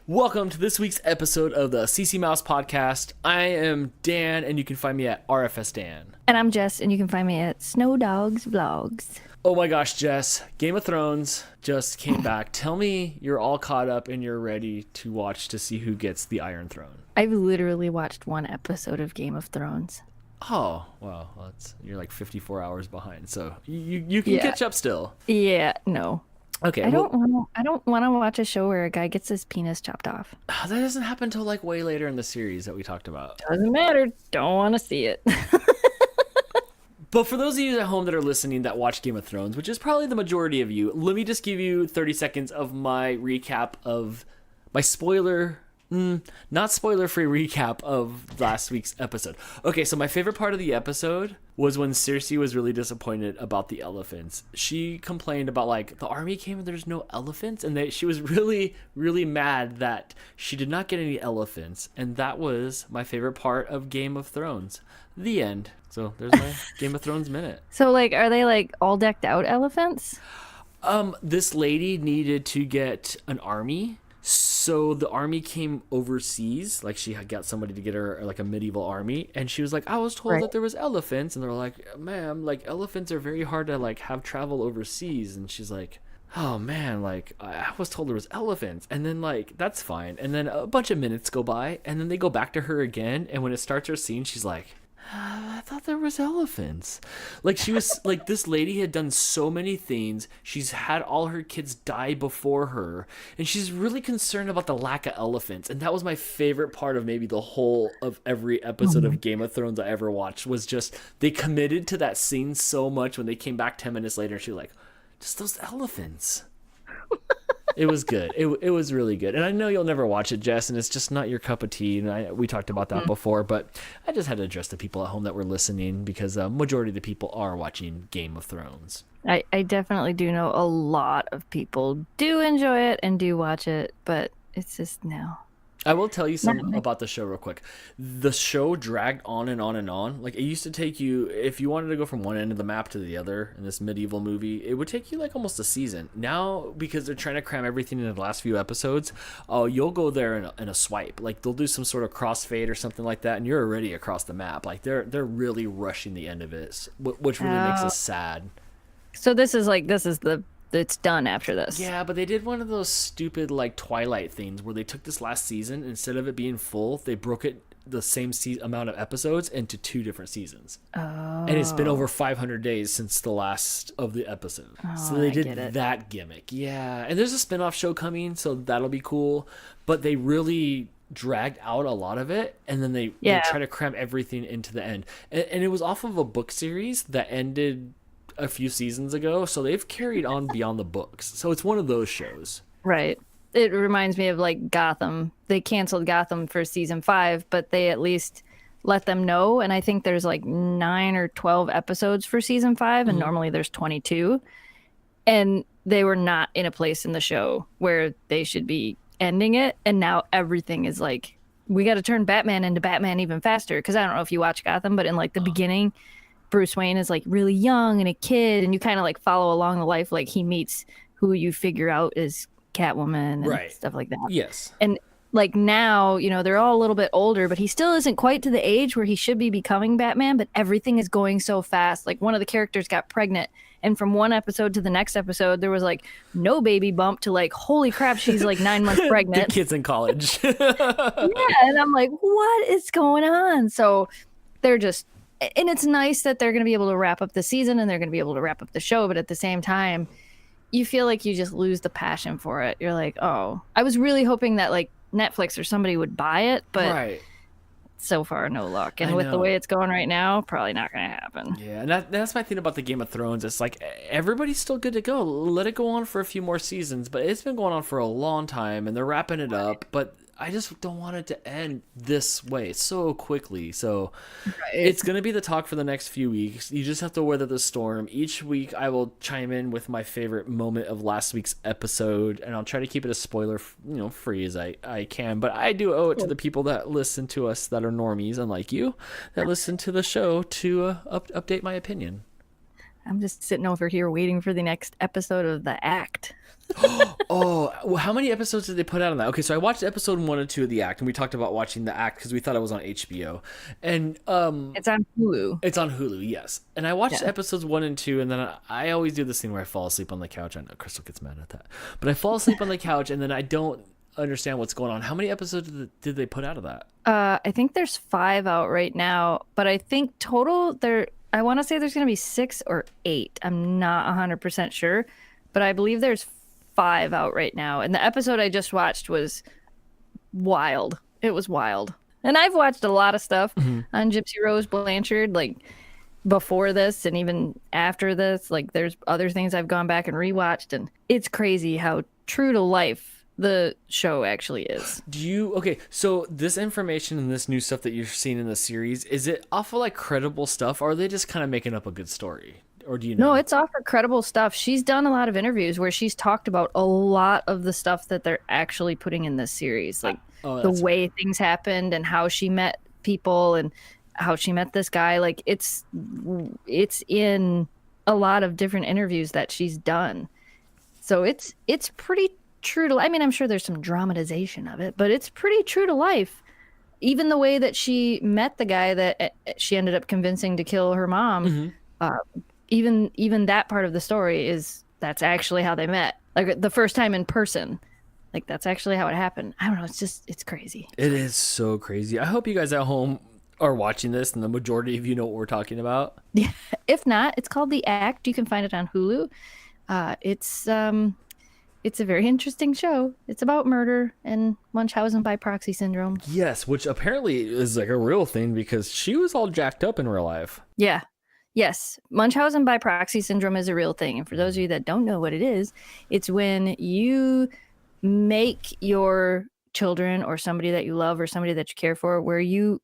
Welcome to this week's episode of the CC Mouse Podcast. I am Dan, and you can find me at RFS Dan. And I'm Jess, and you can find me at Snow Dogs Vlogs. Oh my gosh, Jess, Game of Thrones just came back. Tell me you're all caught up and you're ready to watch to see who gets the Iron Throne. I've literally watched one episode of Game of Thrones. Oh, well, you're like 54 hours behind, so you can catch up still. Yeah, no. Okay. I don't want to watch a show where a guy gets his penis chopped off. That doesn't happen until like way later in the series that we talked about. Doesn't matter. Don't want to see it. But for those of you at home that are listening that watch Game of Thrones, which is probably the majority of you, let me just give you 30 seconds of my recap of my not spoiler-free recap of last week's episode. Okay, so my favorite part of the episode was when Cersei was really disappointed about the elephants. She complained about, like, the army came and there's no elephants, and she was really, really mad that she did not get any elephants, and that was my favorite part of Game of Thrones. The end. So there's my Game of Thrones minute. So, like, are they, like, all decked out elephants? This lady needed to get an army. So the army came overseas, like she had got somebody to get her like a medieval army, and she was like, I was told that there was elephants, and they're like, ma'am, like elephants are very hard to like have travel overseas, and she's like, oh man, like I was told there was elephants, and then like that's fine, and then a bunch of minutes go by, and then they go back to her again, and when it starts her scene, she's like, I thought there was elephants. Like she was like, this lady had done so many things. She's had all her kids die before her, and she's really concerned about the lack of elephants. And that was my favorite part of maybe the whole of every episode of Game of Thrones I ever watched, was just they committed to that scene so much. When they came back 10 minutes later, she was like, just those elephants. It was good. It was really good. And I know you'll never watch it, Jess, and it's just not your cup of tea. And we talked about that before, but I just had to address the people at home that were listening, because majority of the people are watching Game of Thrones. I definitely do know a lot of people do enjoy it and do watch it, but it's just no. I will tell you something about the show real quick. The show dragged on and on and on. Like, it used to take you, if you wanted to go from one end of the map to the other in this medieval movie, it would take you like almost a season. Now, because they're trying to cram everything into the last few episodes, you'll go there in a swipe. Like, they'll do some sort of crossfade or something like that, and you're already across the map. Like, they're really rushing the end of it, which really makes us sad. So it's done after this. Yeah, but they did one of those stupid like Twilight things where they took this last season, instead of it being full, they broke it the same amount of episodes into 2 different seasons. Oh. And it's been over 500 days since the last of the episode. Oh, so they did that gimmick. Yeah, and there's a spin-off show coming, so that'll be cool. But they really dragged out a lot of it, and then they try to cram everything into the end. And it was off of a book series that ended a few seasons ago, so they've carried on beyond the books. So it's one of those shows. Right. It reminds me of like Gotham. They canceled Gotham for season 5, but they at least let them know. And I think there's like 9 or 12 episodes for season 5, and normally there's 22. And they were not in a place in the show where they should be ending it. And now everything is like, we got to turn Batman into Batman even faster. Because I don't know if you watch Gotham, but in like the beginning, Bruce Wayne is like really young and a kid, and you kind of like follow along the life, like he meets who you figure out is Catwoman and stuff like that. Yes. And like now, you know, they're all a little bit older, but he still isn't quite to the age where he should be becoming Batman, but everything is going so fast. Like one of the characters got pregnant, and from one episode to the next episode, there was like no baby bump to like, holy crap, she's like 9 months pregnant. The kid's in college. Yeah. And I'm like, what is going on? So they're just, and it's nice that they're going to be able to wrap up the season and they're going to be able to wrap up the show. But at the same time, you feel like you just lose the passion for it. You're like, oh, I was really hoping that like Netflix or somebody would buy it. But so far, no luck. And with the way it's going right now, probably not going to happen. Yeah, and that's my thing about the Game of Thrones. It's like everybody's still good to go. Let it go on for a few more seasons. But it's been going on for a long time, and they're wrapping it up. But I just don't want it to end this way so quickly. So it's going to be the talk for the next few weeks. You just have to weather the storm. Each week I will chime in with my favorite moment of last week's episode, and I'll try to keep it as spoiler free as I can. But I do owe it to the people that listen to us that are normies, unlike you, that listen to the show to update my opinion. I'm just sitting over here waiting for the next episode of The Act. Oh, well, how many episodes did they put out on that? Okay, so I watched episode 1 and 2 of The Act, and we talked about watching The Act because we thought it was on HBO. And It's on Hulu. it's on Hulu, yes. And I watched Yeah. episodes 1 and 2, and then I always do this thing where I fall asleep on the couch. I know Crystal gets mad at that. But I fall asleep on the couch, and then I don't understand what's going on. How many episodes did they put out of that? I think there's 5 out right now, but I think total I want to say there's going to be 6 or 8. I'm not 100% sure, but I believe there's 5 out right now. And the episode I just watched was wild. It was wild. And I've watched a lot of stuff on Gypsy Rose Blanchard, like before this and even after this. Like there's other things I've gone back and rewatched, and it's crazy how true to life the show actually is. Okay, so this information and this new stuff that you're seeing in the series, is it off of like credible stuff, or are they just kind of making up a good story? Or do you know? No, it's off her credible stuff. She's done a lot of interviews where she's talked about a lot of the stuff that they're actually putting in this series, like the way things happened and how she met people and how she met this guy. Like it's in a lot of different interviews that she's done. So it's pretty true to, I mean, I'm sure there's some dramatization of it, but it's pretty true to life. Even the way that she met the guy that she ended up convincing to kill her mom, even that part of the story that's actually how they met. Like the first time in person, like that's actually how it happened. I don't know. It's crazy. It is so crazy. I hope you guys at home are watching this, and the majority of you know what we're talking about. Yeah. If not, it's called The Act. You can find it on Hulu. It's a very interesting show. It's about murder and Munchausen by proxy syndrome. Yes, which apparently is like a real thing because she was all jacked up in real life. Yeah. Yes. Munchausen by proxy syndrome is a real thing. And for those of you that don't know what it is, it's when you make your children or somebody that you love or somebody that you care for, where you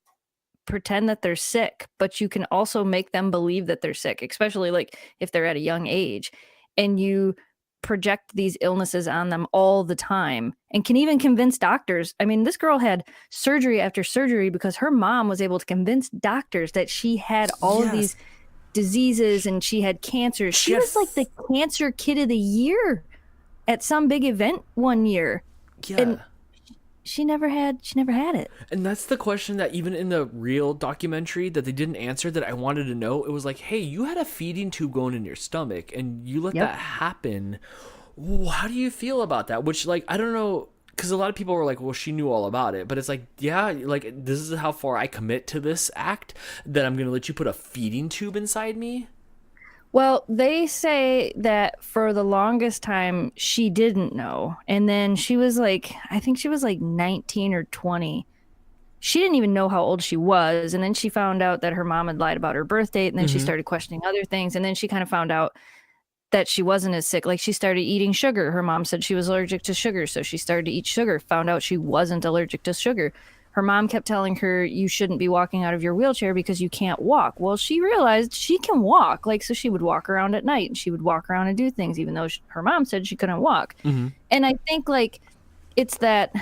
pretend that they're sick, but you can also make them believe that they're sick, especially like if they're at a young age, and you project these illnesses on them all the time and can even convince doctors. I mean, this girl had surgery after surgery because her mom was able to convince doctors that she had all of these diseases and she had cancer. She was like the cancer kid of the year at some big event one year. Yeah. And she never had it. And that's the question that even in the real documentary that they didn't answer that I wanted to know. It was like, hey, you had a feeding tube going in your stomach and you let that happen. How do you feel about that? Which, like, I don't know, because a lot of people were like, well, she knew all about it. But it's like, yeah, like, this is how far I commit to this act, that I'm going to let you put a feeding tube inside me. Well, they say that for the longest time, she didn't know. And then she was like, I think she was like 19 or 20. She didn't even know how old she was. And then she found out that her mom had lied about her birth date. And then she started questioning other things. And then she kind of found out that she wasn't as sick. Like she started eating sugar. Her mom said she was allergic to sugar. So she started to eat sugar, found out she wasn't allergic to sugar. Her mom kept telling her, you shouldn't be walking out of your wheelchair because you can't walk. Well, she realized she can walk. Like, so she would walk around at night and she would walk around and do things, even though her mom said she couldn't walk. And I think like, it's that,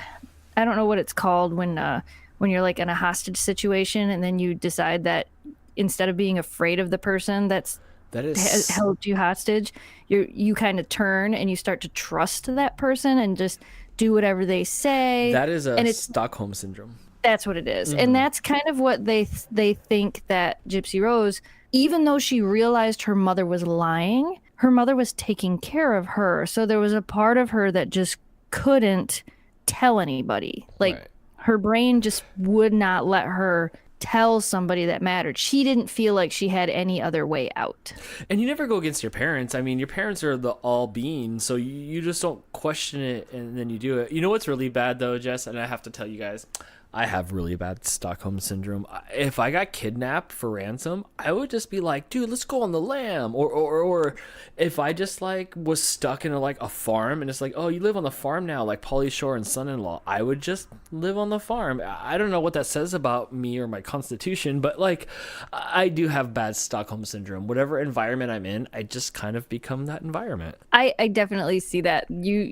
I don't know what it's called when you're like in a hostage situation and then you decide that instead of being afraid of the person that has held you hostage, you kind of turn and you start to trust that person and just do whatever they say. That is a Stockholm syndrome. That's what it is. And that's kind of what they think that Gypsy Rose, even though she realized her mother was lying, her mother was taking care of her. So there was a part of her that just couldn't tell anybody. Like her brain just would not let her tell somebody that mattered. She didn't feel like she had any other way out. And you never go against your parents. I mean, your parents are the all being, so you just don't question it and then you do it. You know what's really bad though, Jess? And I have to tell you guys, I have really bad Stockholm syndrome. If I got kidnapped for ransom, I would just be like, dude, let's go on the lam. Or if I just like was stuck in a farm and it's like, oh, you live on the farm now, like Pauly Shore and Son-in-Law, I would just live on the farm. I don't know what that says about me or my constitution, but like I do have bad Stockholm syndrome. Whatever environment I'm in, I just kind of become that environment. I definitely see that. You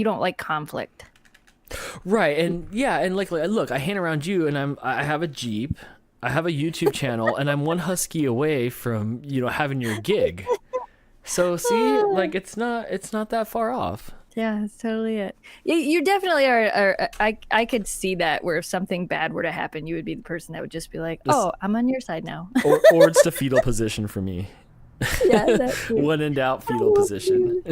don't like conflict. Right. And yeah, and like look, I hang around you and I have a Jeep, I have a YouTube channel, and I'm one husky away from, having your gig. So see, like it's not that far off. Yeah, that's totally it. You definitely are. I could see that where if something bad were to happen, you would be the person that would just be like, This "Oh, I'm on your side now." or it's the fetal position for me. Yeah, that's it. When in doubt, fetal position.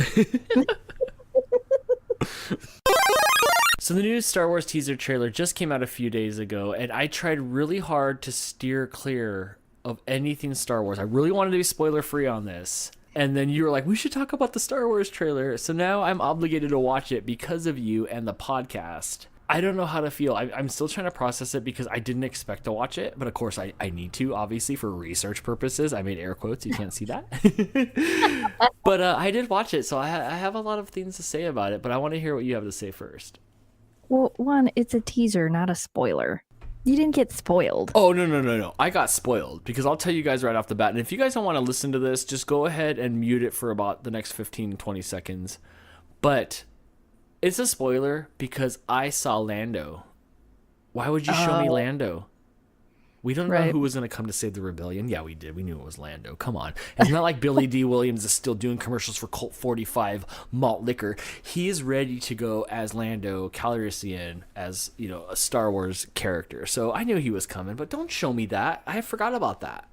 So the new Star Wars teaser trailer just came out a few days ago, and I tried really hard to steer clear of anything Star Wars. I really wanted to be spoiler free on this. And then you were like, we should talk about the Star Wars trailer. So now I'm obligated to watch it because of you and the podcast. I don't know how to feel. I'm still trying to process it because I didn't expect to watch it. But of course, I need to, obviously, for research purposes. I made air quotes. You can't see that. But I did watch it. So I have a lot of things to say about it. But I want to hear what you have to say first. Well, one, it's a teaser, not a spoiler. You didn't get spoiled. Oh, no. I got spoiled because I'll tell you guys right off the bat. And if you guys don't want to listen to this, just go ahead and mute it for about the next 15, 20 seconds. But it's a spoiler because I saw Lando. Why would you show me Lando? We don't know who was going to come to save the rebellion. Yeah, we did. We knew it was Lando. Come on. It's not like Billy D. Williams is still doing commercials for Colt 45 malt liquor. He is ready to go as Lando Calrissian, as, you know, a Star Wars character. So I knew he was coming, but don't show me that. I forgot about that.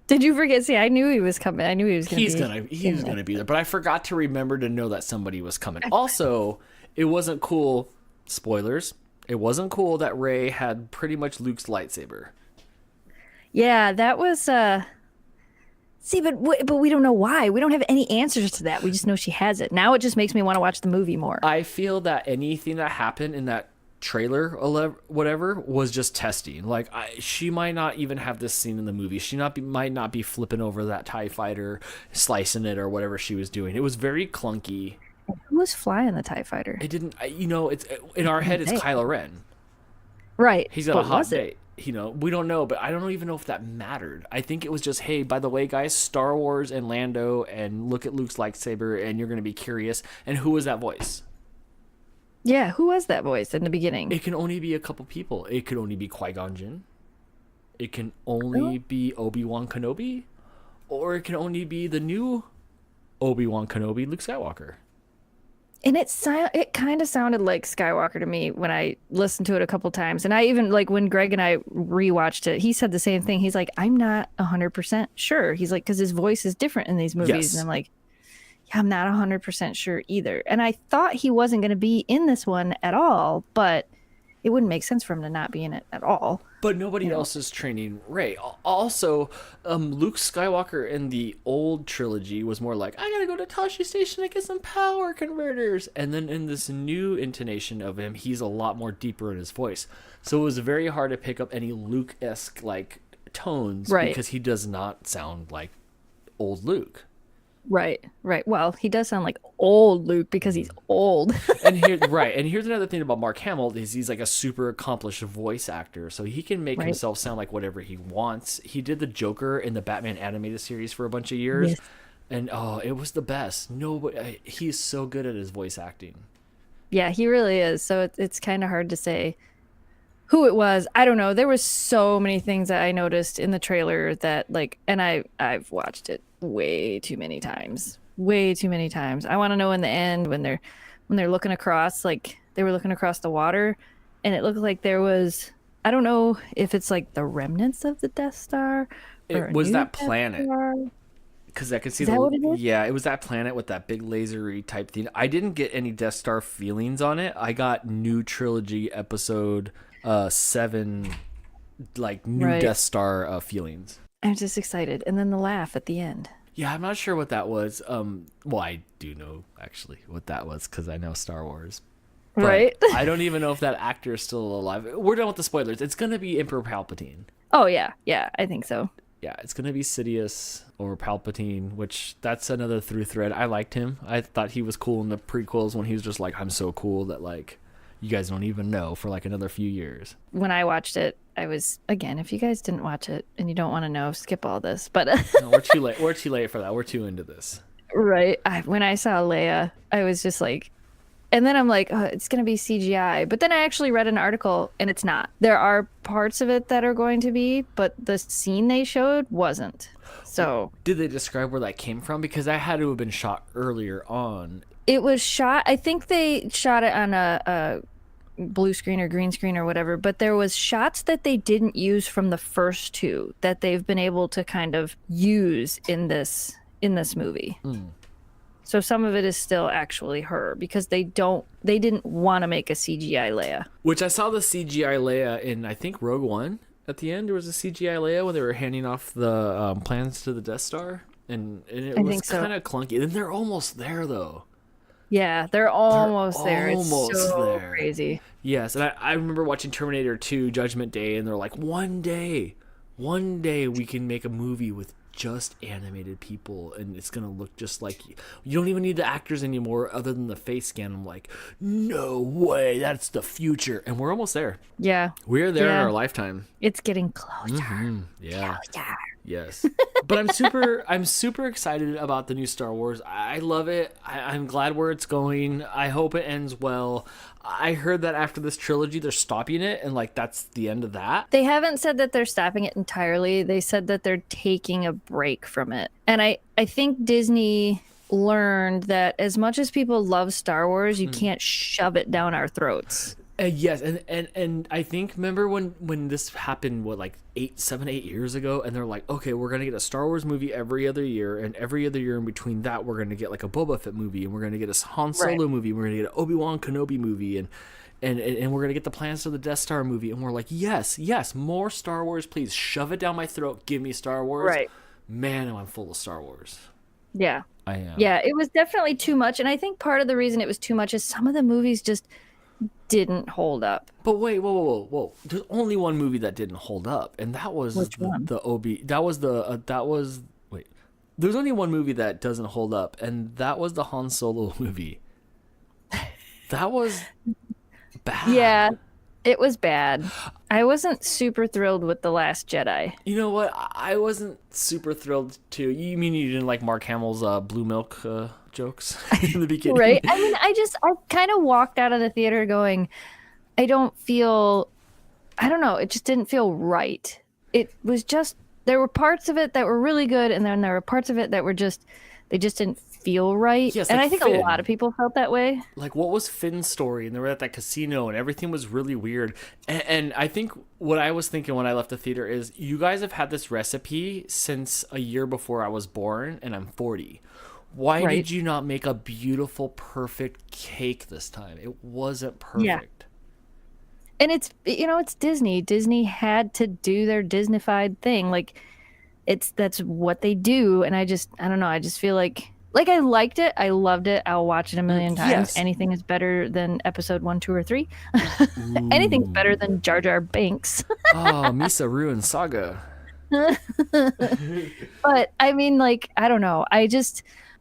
Did you forget? See, I knew he was coming. I knew he was going to be. He was going to be there, but I forgot to remember to know that somebody was coming. Also, it wasn't cool. Spoilers. It wasn't cool that Rey had pretty much Luke's lightsaber. Yeah, that was see, but we don't know why. We don't have any answers to that. We just know she has it. Now it just makes me want to watch the movie more. I feel that anything that happened in that trailer or whatever was just testing. Like she might not even have this scene in the movie. She might not be flipping over that TIE fighter, slicing it or whatever she was doing. It was very clunky. Who was flying the TIE fighter? It didn't, it's in our head. It's Kylo Ren. Right. He's got a hot date. You know, we don't know, but I don't even know if that mattered. I think it was just, hey, by the way, guys, Star Wars and Lando, and look at Luke's lightsaber, and you're going to be curious. And who was that voice? Yeah, who was that voice in the beginning? It can only be a couple people. It could only be Qui-Gon Jinn. It can only be Obi-Wan Kenobi. Or it can only be the new Obi-Wan Kenobi, Luke Skywalker. And it kind of sounded like Skywalker to me when I listened to it a couple times. And I even, like, when Greg and I rewatched it, he said the same thing. He's like, I'm not 100% sure. He's like, because his voice is different in these movies. Yes. And I'm like, yeah, I'm not 100% sure either. And I thought he wasn't going to be in this one at all, but it wouldn't make sense for him to not be in it at all. But nobody else is training Rey. Also, Luke Skywalker in the old trilogy was more like, I gotta go to Tashi Station to get some power converters. And then in this new intonation of him, he's a lot more deeper in his voice. So it was very hard to pick up any Luke-esque like tones because he does not sound like old Luke. Right. Well, he does sound like old Luke because he's old. And here's another thing about Mark Hamill is he's like a super accomplished voice actor, so he can make himself sound like whatever he wants. He did the Joker in the Batman animated series for a bunch of years, and it was the best. He's so good at his voice acting. Yeah, he really is. So it's kind of hard to say who it was. I don't know. There was so many things that I noticed in the trailer that and I've watched it way too many times. I want to know in the end when they're looking across, like they were looking across the water, and it looked like there was, I don't know if it's like the remnants of the Death Star. It was that planet. Because I could see it was that planet with that big lasery type thing. I didn't get any Death Star feelings on it. I got new trilogy episode 7, like new Death Star feelings. I'm just excited. And then the laugh at the end. Yeah, I'm not sure what that was. Well, I do know actually what that was because I know Star Wars. But right. I don't even know if that actor is still alive. We're done with the spoilers. It's going to be Emperor Palpatine. Oh, yeah. Yeah, I think so. Yeah, it's going to be Sidious or Palpatine, which that's another through thread. I liked him. I thought he was cool in the prequels when he was just like, I'm so cool that like you guys don't even know for like another few years. When I watched it, I was, again, if you guys didn't watch it and you don't want to know, skip all this. But no, we're too late. We're too late for that. We're too into this. Right. When I saw Leia, I was just like, And then I'm like, oh, it's going to be CGI. But then I actually read an article and it's not. There are parts of it that are going to be, but the scene they showed wasn't. So did they describe where that came from? Because that had to have been shot earlier on. it was shot, I think they shot it on a blue screen or green screen or whatever, but there was shots that they didn't use from the first two that they've been able to kind of use in this movie. So some of it is still actually her because they didn't want to make a CGI Leia. Which I saw the CGI Leia in, I think, Rogue One. At the end, there was a CGI Leia when they were handing off the plans to the Death Star, and it was kind of clunky. And they're almost there, though. Yeah, they're almost there. Almost it's so there. crazy. Yes, and I remember watching Terminator 2 Judgment Day, and they're like, one day we can make a movie with just animated people, and it's going to look just like you. You don't even need the actors anymore other than the face scan. I'm like, no way, that's the future. And we're almost there. Yeah. We're there in our lifetime. It's getting closer. Yeah. Closer. Yes. But I'm super excited about the new Star Wars. I love it. I'm glad where it's going. I hope it ends well. I heard that after this trilogy, they're stopping it, and like that's the end of that. They haven't said that they're stopping it entirely. They said that they're taking a break from it. And I think Disney learned that as much as people love Star Wars, you can't shove it down our throats. Yes, and I think, remember when this happened, what, like 7, 8 years ago, and they're like, okay, we're going to get a Star Wars movie every other year, and every other year in between that, we're going to get like a Boba Fett movie, and we're going to get a Han Solo movie, we're going to get an Obi-Wan Kenobi movie, and we're going to get the plans for the Death Star movie, and we're like, yes, more Star Wars, please, shove it down my throat, give me Star Wars. Right. Man, I'm full of Star Wars. Yeah. I am. Yeah, it was definitely too much, and I think part of the reason it was too much is some of the movies just didn't hold up. But wait, whoa! There's only one movie that didn't hold up, and that was the Obi. That was wait. There's only one movie that doesn't hold up, and that was the Han Solo movie. That was bad. Yeah, it was bad. I wasn't super thrilled with The Last Jedi. You know what? I wasn't super thrilled too. You mean you didn't like Mark Hamill's blue milk jokes in the beginning? Right? I mean, I kind of walked out of the theater going, I don't know, it just didn't feel right. It was just, there were parts of it that were really good, and then there were parts of it that were just, they just didn't feel right. Yes, and like I think Finn. a lot of people felt that way. Like, what was Finn's story? And they were at that casino, and everything was really weird. And I think what I was thinking when I left the theater is, you guys have had this recipe since a year before I was born, and I'm 40. Why did you not make a beautiful, perfect cake this time? It wasn't perfect. Yeah. And it's, it's Disney. Disney had to do their Disneyfied thing. Like, that's what they do. And I don't know. I just feel like I liked it. I loved it. I'll watch it a million times. Yes. Anything is better than episode 1, 2, or 3. Anything's better than Jar Jar Binks. Oh, Misa Ruin Saga. But I mean, like, I don't know.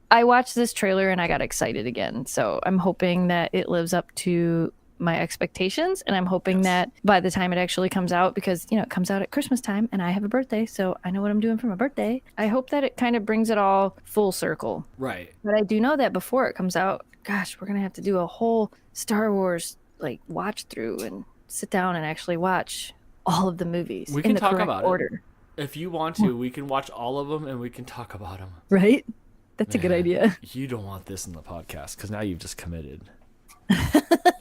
I watched this trailer and I got excited again. So I'm hoping that it lives up to my expectations, and I'm hoping that by the time it actually comes out, because it comes out at Christmas time and I have a birthday, so I know what I'm doing for my birthday. I hope that it kind of brings it all full circle. Right. But I do know that before it comes out, gosh, we're gonna have to do a whole Star Wars like watch through and sit down and actually watch all of the movies. We can talk about order. It. If you want to, we can watch all of them and we can talk about them. Right? That's a good idea. You don't want this in the podcast because now you've just committed.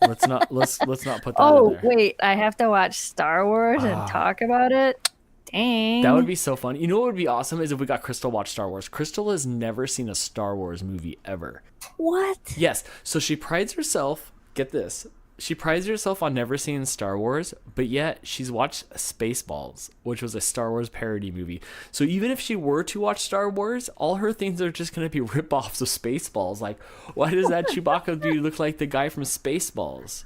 let's not put that in there. Oh wait, I have to watch Star Wars and talk about it. Dang, that would be so fun. You know what would be awesome is if we got Crystal watch Star Wars. Crystal has never seen a Star Wars movie ever. What? Yes, so she prides herself, get this, she prides herself on never seeing Star Wars, but yet she's watched Spaceballs, which was a Star Wars parody movie. So even if she were to watch Star Wars, all her things are just going to be rip-offs of Spaceballs. Like, why does that Chewbacca dude look like the guy from Spaceballs?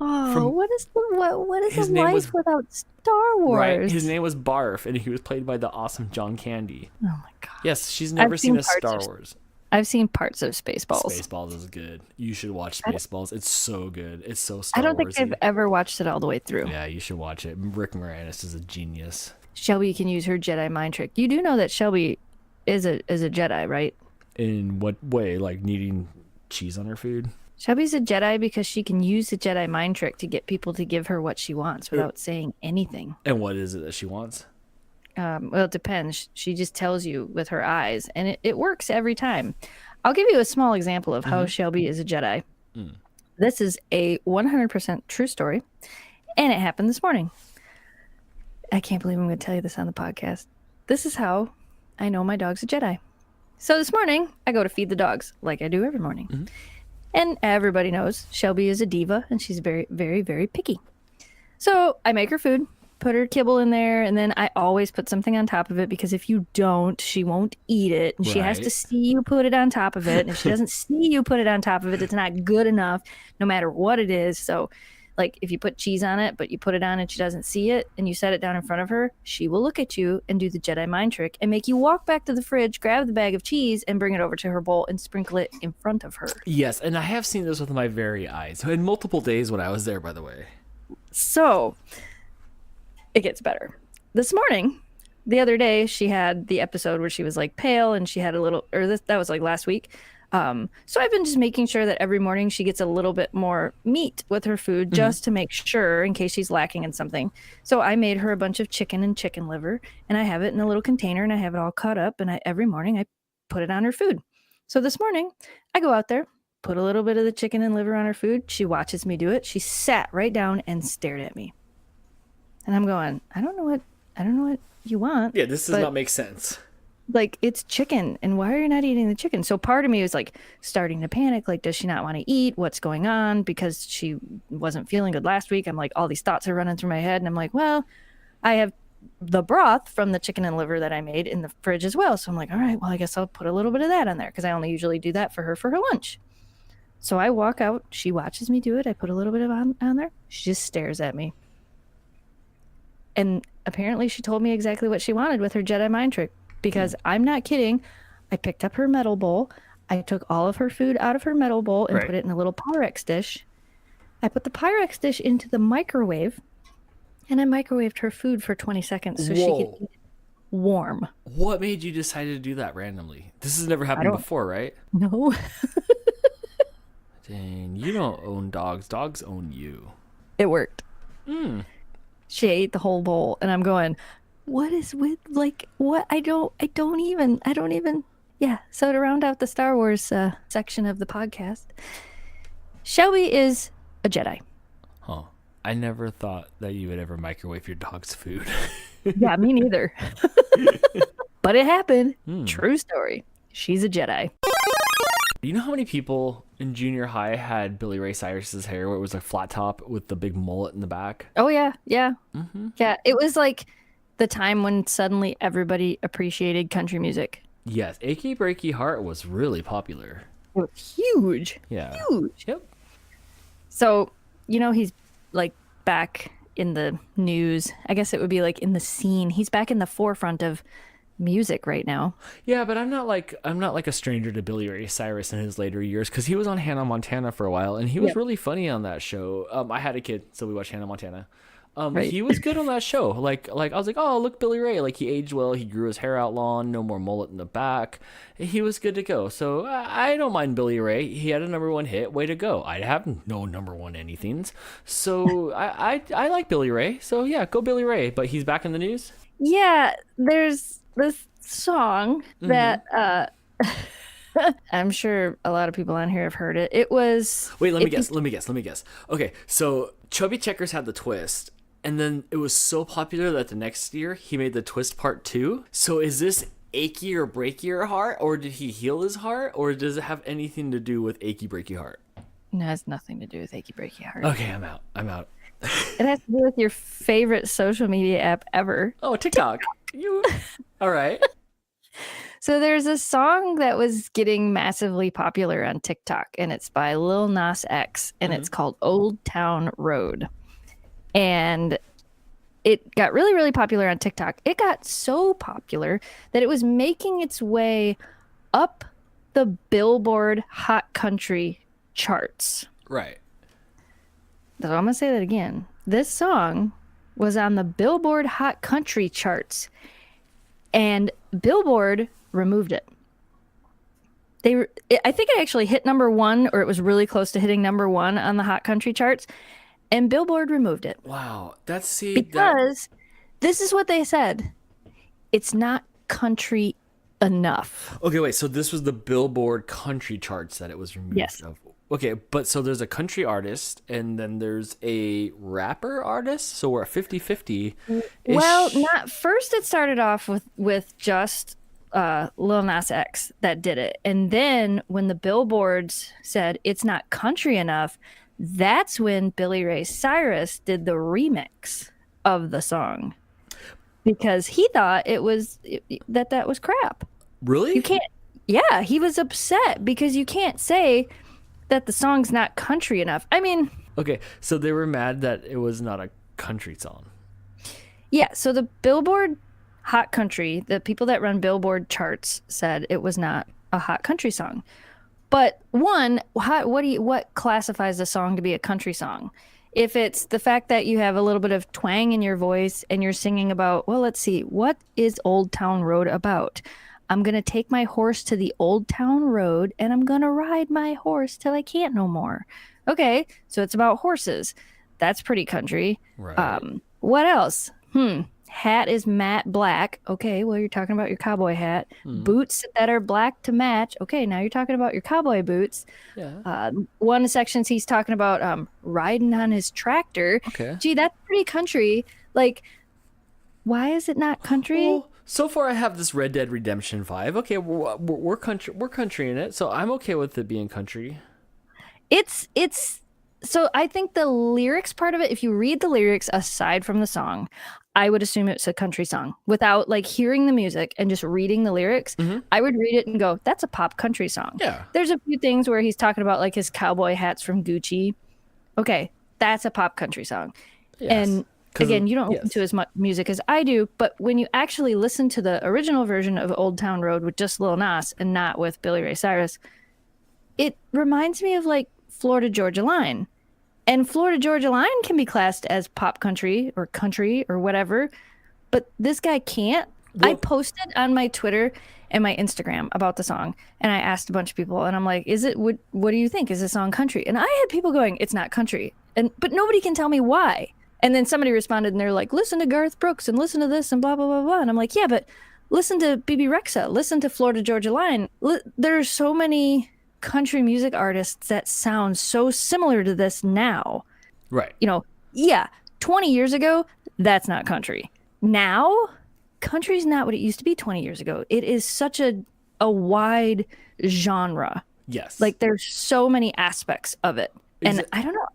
Oh, what is a life without Star Wars? Right, his name was Barf, and he was played by the awesome John Candy. Oh my god. Yes, she's never seen a Star Wars. I've seen parts of Spaceballs. Spaceballs is good. You should watch Spaceballs. It's so good. It's so Star I don't think Wars-y. I've ever watched it all the way through. Yeah, you should watch it. Rick Moranis is a genius. Shelby can use her Jedi mind trick. You do know that Shelby is a Jedi, right? In what way? Like needing cheese on her food? Shelby's a Jedi because she can use the Jedi mind trick to get people to give her what she wants without saying anything. And what is it that she wants? Well, it depends. She just tells you with her eyes, and it works every time. I'll give you a small example of how Shelby is a Jedi. This is a 100% true story, and it happened this morning. I can't believe I'm going to tell you this on the podcast. This is how I know my dog's a Jedi. So this morning, I go to feed the dogs, like I do every morning. And everybody knows Shelby is a diva, and she's very, very, very picky. So I make her food, put her kibble in there, and then I always put something on top of it, because if you don't, she won't eat it. And she has to see you put it on top of it. And if she doesn't see you put it on top of it, it's not good enough, no matter what it is. So like if you put cheese on it, but you put it on and she doesn't see it, and you set it down in front of her, she will look at you and do the Jedi mind trick and make you walk back to the fridge, grab the bag of cheese, and bring it over to her bowl and sprinkle it in front of her. Yes, and I have seen this with my very eyes. In multiple days when I was there, by the way. So it gets better. This morning, the other day, she had the episode where she was like pale, and she had a little, that was like last week. So I've been just making sure that every morning she gets a little bit more meat with her food, just to make sure in case she's lacking in something. So I made her a bunch of chicken and chicken liver, and I have it in a little container, and I have it all cut up, and every morning I put it on her food. So this morning I go out there, put a little bit of the chicken and liver on her food. She watches me do it. She sat right down and stared at me. And I'm going, I don't know what you want. Yeah, this does not make sense. Like, it's chicken, and why are you not eating the chicken? So part of me was like starting to panic. Like, does she not want to eat? What's going on? Because she wasn't feeling good last week. I'm like, all these thoughts are running through my head, and I'm like, well, I have the broth from the chicken and liver that I made in the fridge as well. So I'm like, all right, well, I guess I'll put a little bit of that on there, because I only usually do that for her lunch. So I walk out. She watches me do it. I put a little bit of on there. She just stares at me. And apparently she told me exactly what she wanted with her Jedi mind trick, because I'm not kidding. I picked up her metal bowl. I took all of her food out of her metal bowl and put it in a little Pyrex dish. I put the Pyrex dish into the microwave, and I microwaved her food for 20 seconds so she could eat it warm. What made you decide to do that randomly? This has never happened before, right? No. Dang, you don't own dogs. Dogs own you. It worked. She ate the whole bowl, and I'm going, what is with, like, what? I don't even. Yeah. So to round out the Star Wars section of the podcast, Shelby is a Jedi. Huh. I never thought that you would ever microwave your dog's food. Yeah, me neither. But it happened. True story. She's a Jedi. You know how many people in junior high had Billy Ray Cyrus's hair where it was a flat top with the big mullet in the back? Oh, yeah. Yeah. Yeah. It was like the time when suddenly everybody appreciated country music. Yes. Achy Breaky Heart was really popular. It was huge. Yeah. Huge. Yep. So, he's like back in the news. I guess it would be like in the scene. He's back in the forefront of music right now. Yeah, but I'm not like a stranger to Billy Ray Cyrus in his later years, because he was on Hannah Montana for a while, and he was really funny on that show. I had a kid, so we watched Hannah Montana. He was good on that show. Like I was like, oh, look, Billy Ray, like he aged well. He grew his hair out long, no more mullet in the back. He was good to go. So I don't mind Billy Ray. He had a #1 hit. Way to go. I have no #1 anythings. So I like Billy Ray. So yeah, go Billy Ray. But he's back in the news. Yeah, there's this song that I'm sure a lot of people on here have heard it. It was... Wait, let me guess. Okay, so Chubby Checkers had the twist, and then it was so popular that the next year he made the twist part 2. So is this Achy or Breaky Heart, or did he heal his heart, or does it have anything to do with Achy Breaky Heart? No, it has nothing to do with Achy Breaky Heart. Okay, I'm out. It has to do with your favorite social media app ever. Oh, TikTok. You... All right. So there's a song that was getting massively popular on TikTok, and it's by Lil Nas X, and it's called Old Town Road. And it got really, really popular on TikTok. It got so popular that it was making its way up the Billboard Hot Country charts. Right. So I'm going to say that again. This song was on the Billboard Hot Country charts, and Billboard removed it. I think it actually hit number one, or it was really close to hitting number one on the hot country charts, and Billboard removed it. Wow. Because this is what they said. It's not country enough. Okay, wait. So this was the Billboard country charts that it was removed Yes. of. Okay, but so there's a country artist and then there's a rapper artist. So we're at 50-50. Well, not first. It started off with just Lil Nas X that did it, and then when the billboards said it's not country enough, that's when Billy Ray Cyrus did the remix of the song because he thought that was crap. Really? You can't. Yeah, he was upset because you can't say that the song's not country enough. I mean, Okay, so they were mad that it was not a country song. yeah, so the Billboard Hot Country, the people that run Billboard charts said it was not a hot country song. But one, what classifies a song to be a country song? If it's the fact that you have a little bit of twang in your voice and you're singing about, well, let's see, what is Old Town Road about? I'm going to take my horse to the Old Town Road and I'm going to ride my horse till I can't no more. Okay, so it's about horses. That's pretty country. Right. What else? Hat is matte black. Okay, well, you're talking about your cowboy hat. Boots that are black to match. Okay, now you're talking about your cowboy boots. Yeah. One of the sections he's talking about riding on his tractor. Okay. Gee, that's pretty country. Like, why is it not country? Well, so far I have this Red Dead Redemption vibe. Okay, we're country in it, so I'm okay with it being country. It's so I think the lyrics part of it, if you read the lyrics aside from the song, I would assume it's a country song. Without like hearing the music and just reading the lyrics, I would read it and go, that's a pop country song. Yeah. There's a few things where he's talking about like his cowboy hats from Gucci. Okay, that's a pop country song. Yes. And again, you don't listen to as much music as I do, but when you actually listen to the original version of Old Town Road with just Lil Nas and not with Billy Ray Cyrus, it reminds me of like Florida Georgia Line. And Florida Georgia Line can be classed as pop country or whatever, but this guy can't. Well, I posted on my Twitter and my Instagram about the song, and I asked a bunch of people, and I'm like, what do you think? Is this song country? And I had people going, it's not country. But nobody can tell me why. And then somebody responded and they're like, listen to Garth Brooks and listen to this and blah, blah, blah, blah. And I'm like, yeah, but listen to BB Rexa, listen to Florida Georgia Line. There's so many country music artists that sound so similar to this now. Right. 20 years ago, that's not country. Now, country's not what it used to be 20 years ago. It is such a wide genre. Yes. Like there's so many aspects of it. And I don't know.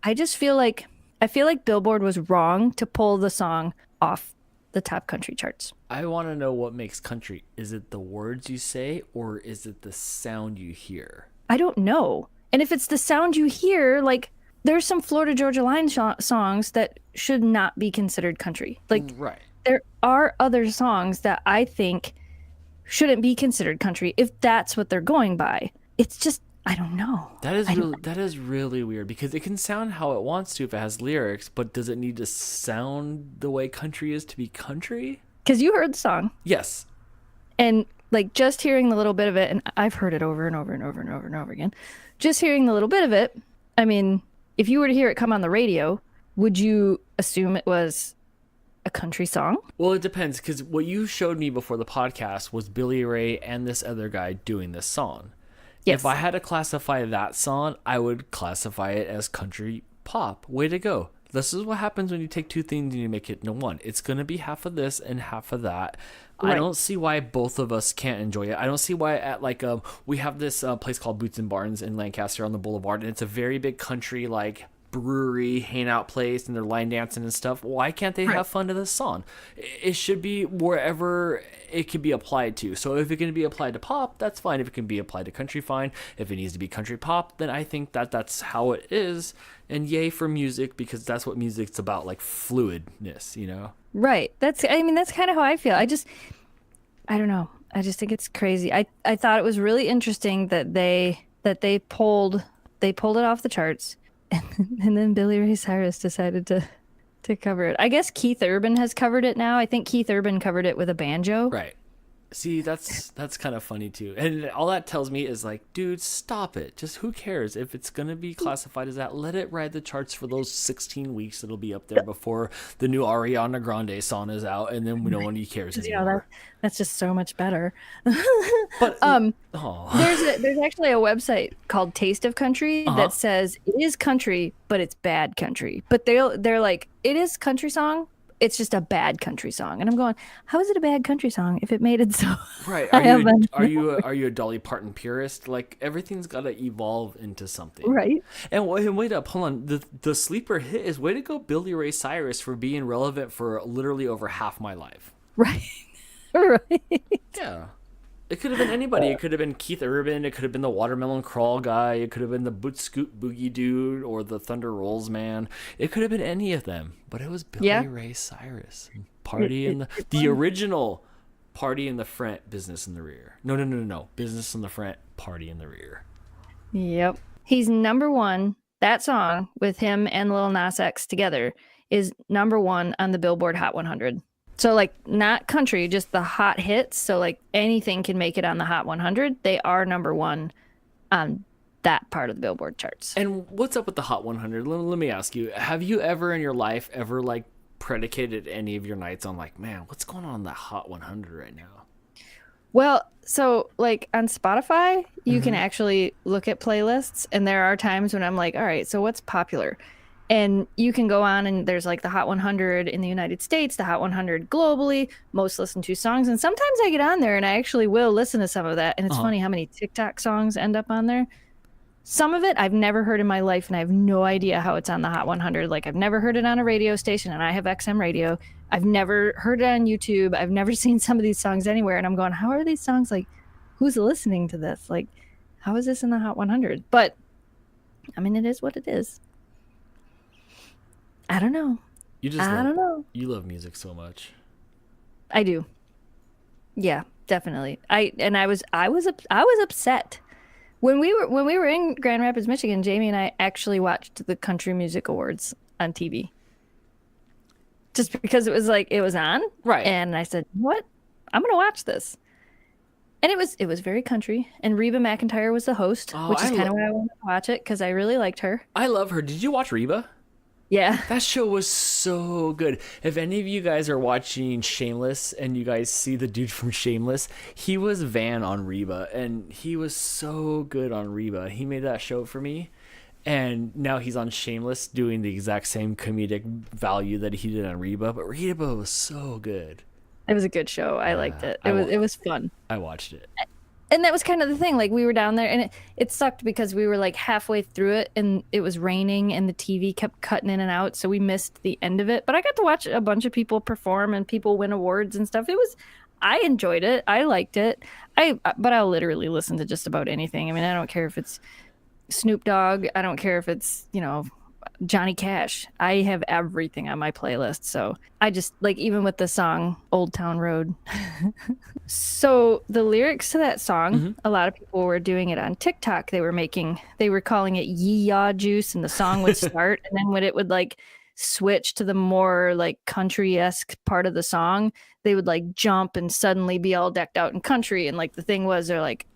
I feel like Billboard was wrong to pull the song off the top country charts. I want to know what makes country. Is it the words you say or is it the sound you hear? I don't know. And if it's the sound you hear, like there's some Florida Georgia Line songs that should not be considered country. Like right. There are other songs that I think shouldn't be considered country if that's what they're going by. It's just, I don't know. That is really weird because it can sound how it wants to if it has lyrics, but does it need to sound the way country is to be country? Because you heard the song. Yes. And like just hearing the little bit of it, and I've heard it over and over and over and over and over again. Just hearing the little bit of it, I mean, if you were to hear it come on the radio, would you assume it was a country song? Well, it depends because what you showed me before the podcast was Billy Ray and this other guy doing this song. Yes. If I had to classify that song, I would classify it as country pop. Way to go. This is what happens when you take two things and you make it into one. It's going to be half of this and half of that. Right. I don't see why both of us can't enjoy it. I don't see why at like we have this place called Boots and Barns in Lancaster on the Boulevard, and it's a very big country like brewery hangout place, and they're line dancing and stuff. Why can't they have fun to this song? It should be wherever it can be applied to. So if it can be applied to pop, that's fine. If it can be applied to country, fine. If it needs to be country pop, then I think that's how it is. And yay for music, because that's what music's about, like fluidness, you know? Right. That's kind of how I feel. I don't know. I just think it's crazy. I thought it was really interesting that they pulled it off the charts, and then Billy Ray Cyrus decided to cover it. I guess Keith Urban has covered it now. I think Keith Urban covered it with a banjo. Right. See, that's kind of funny too. And all that tells me is like, dude, stop it. Just who cares? If it's going to be classified as that, let it ride the charts for those 16 weeks. It'll be up there before the new Ariana Grande song is out, and then no one cares anymore. That's just so much better. But there's actually a website called Taste of Country that says it is country, but it's bad country. But they're like, it is country song. It's just a bad country song, and I'm going, how is it a bad country song if it made it so? Right? Are you a Dolly Parton purist? Like everything's got to evolve into something, right? And wait up, hold on. The sleeper hit is way to go, Billy Ray Cyrus, for being relevant for literally over half my life. Right, right. Yeah. It could have been anybody. It could have been Keith Urban. It could have been the Watermelon Crawl guy. It could have been the Boot Scoot Boogie dude or the Thunder Rolls man. It could have been any of them. But it was Billy Ray Cyrus. The original Party in the Front, Business in the Rear. No. Business in the Front, Party in the Rear. Yep. He's number one. That song with him and Lil Nas X together is number one on the Billboard Hot 100. So, like, not country, just the hot hits. So, like, anything can make it on the Hot 100. They are number one on that part of the Billboard charts. And what's up with the Hot 100? Let me ask you, have you ever in your life like, predicated any of your nights on, like, man, what's going on in that Hot 100 right now? Well, so, like, on Spotify, you can actually look at playlists. And there are times when I'm like, all right, so what's popular? And you can go on and there's like the Hot 100 in the United States, the Hot 100 globally, most listened to songs. And sometimes I get on there and I actually will listen to some of that. And it's funny how many TikTok songs end up on there. Some of it I've never heard in my life and I have no idea how it's on the Hot 100. Like I've never heard it on a radio station and I have XM radio. I've never heard it on YouTube. I've never seen some of these songs anywhere. And I'm going, how are these songs? Like, who's listening to this? Like, how is this in the Hot 100? But I mean, it is what it is. I don't know. I don't know. You love music so much. I do. Yeah, definitely. I was upset when we were in Grand Rapids, Michigan. Jamie and I actually watched the Country Music Awards on TV. Just because it was on, right? And I said, "What? I'm gonna watch this." And it was very country. And Reba McEntire was the host, which is kind of why I wanted to watch it because I really liked her. I love her. Did you watch Reba? Yeah. That show was so good. If any of you guys are watching Shameless and you guys see the dude from Shameless, he was Van on Reba, and he was so good on Reba. He made that show for me, and now he's on Shameless doing the exact same comedic value that he did on Reba, but Reba was so good. It was a good show. I liked it. It was fun. I watched it. And that was kind of the thing. Like, we were down there, and it sucked because we were, like, halfway through it, and it was raining, and the TV kept cutting in and out, so we missed the end of it. But I got to watch a bunch of people perform and people win awards and stuff. I enjoyed it. I liked it. But I'll literally listen to just about anything. I mean, I don't care if it's Snoop Dogg. I don't care if it's, Johnny Cash. I have everything on my playlist. So I just, like, even with the song Old Town Road. So the lyrics to that song, a lot of people were doing it on TikTok. They were calling it Yee-Yaw Juice, and the song would start. And then when it would, like, switch to the more, like, country-esque part of the song, they would, like, jump and suddenly be all decked out in country. And, like, the thing was, they're like,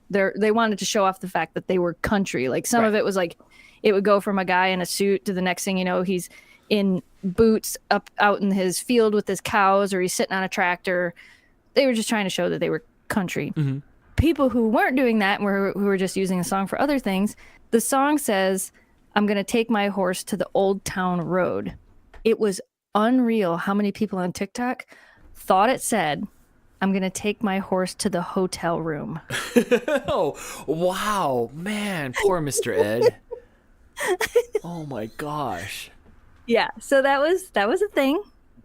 they wanted to show off the fact that they were country. Like, some of it was like, it would go from a guy in a suit to the next thing you know, he's in boots up out in his field with his cows, or he's sitting on a tractor. They were just trying to show that they were country. Mm-hmm. People who weren't doing that, who were just using the song for other things, the song says, I'm going to take my horse to the Old Town Road. It was unreal how many people on TikTok thought it said, I'm going to take my horse to the hotel room. Oh, wow. Man, poor Mr. Ed. Oh my gosh. Yeah, so that was a thing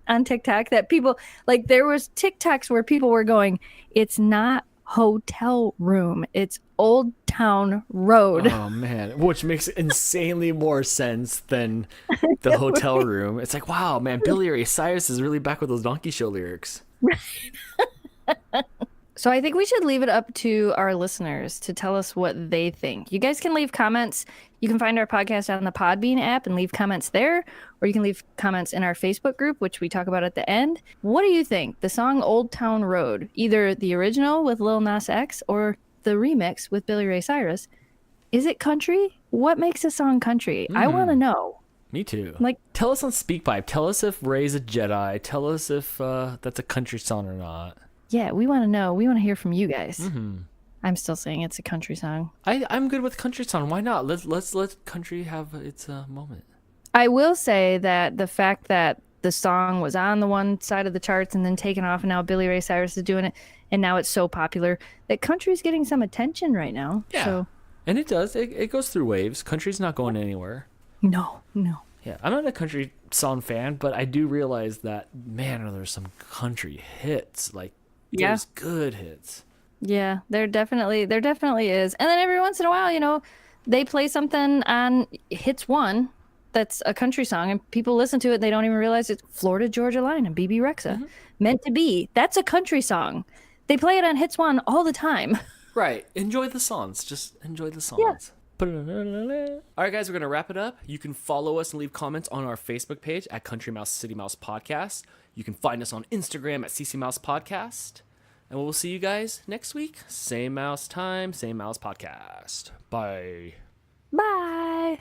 on TikTok that people, like, there was TikToks where people were going, it's not hotel room, it's Old Town Road. Oh man, which makes insanely more sense than the hotel room. It's like, wow, man, Billy Ray Cyrus is really back with those donkey show lyrics. So I think we should leave it up to our listeners to tell us what they think. You guys can leave comments. You can find our podcast on the Podbean app and leave comments there, or you can leave comments in our Facebook group, which we talk about at the end. What do you think? The song Old Town Road, either the original with Lil Nas X or the remix with Billy Ray Cyrus, is it country? What makes a song country? I want to know. Me too. Like, tell us on SpeakPipe. Tell us if Ray's a Jedi. Tell us if that's a country song or not. Yeah, we want to know. We want to hear from you guys. I'm still saying it's a country song. I'm good with country song. Why not? Let's let country have its moment. I will say that the fact that the song was on the one side of the charts and then taken off, and now Billy Ray Cyrus is doing it, and now it's so popular that country's getting some attention right now. Yeah, so. And it does. It goes through waves. Country's not going anywhere. No. Yeah, I'm not a country song fan, but I do realize that, man, there's some country hits. Like, there's good hits. Yeah, there definitely is. And then every once in a while, they play something on Hits 1 that's a country song, and people listen to it and they don't even realize it's Florida Georgia Line and BB Rexa. Meant to Be. That's a country song. They play it on Hits 1 all the time. Right. Enjoy the songs. Just enjoy the songs. Yeah. All right, guys, we're going to wrap it up. You can follow us and leave comments on our Facebook page at Country Mouse City Mouse Podcast. You can find us on Instagram at CC Mouse Podcast. And we'll see you guys next week. Same mouse time, same mouse podcast. Bye. Bye.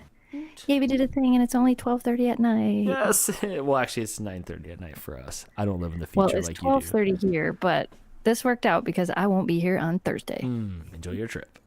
Yeah, we did a thing, and it's only 12:30 at night. Yes. Well, actually, it's 9:30 at night for us. I don't live in the future like you do. Well, it's 12:30 here, but this worked out because I won't be here on Thursday. Enjoy your trip.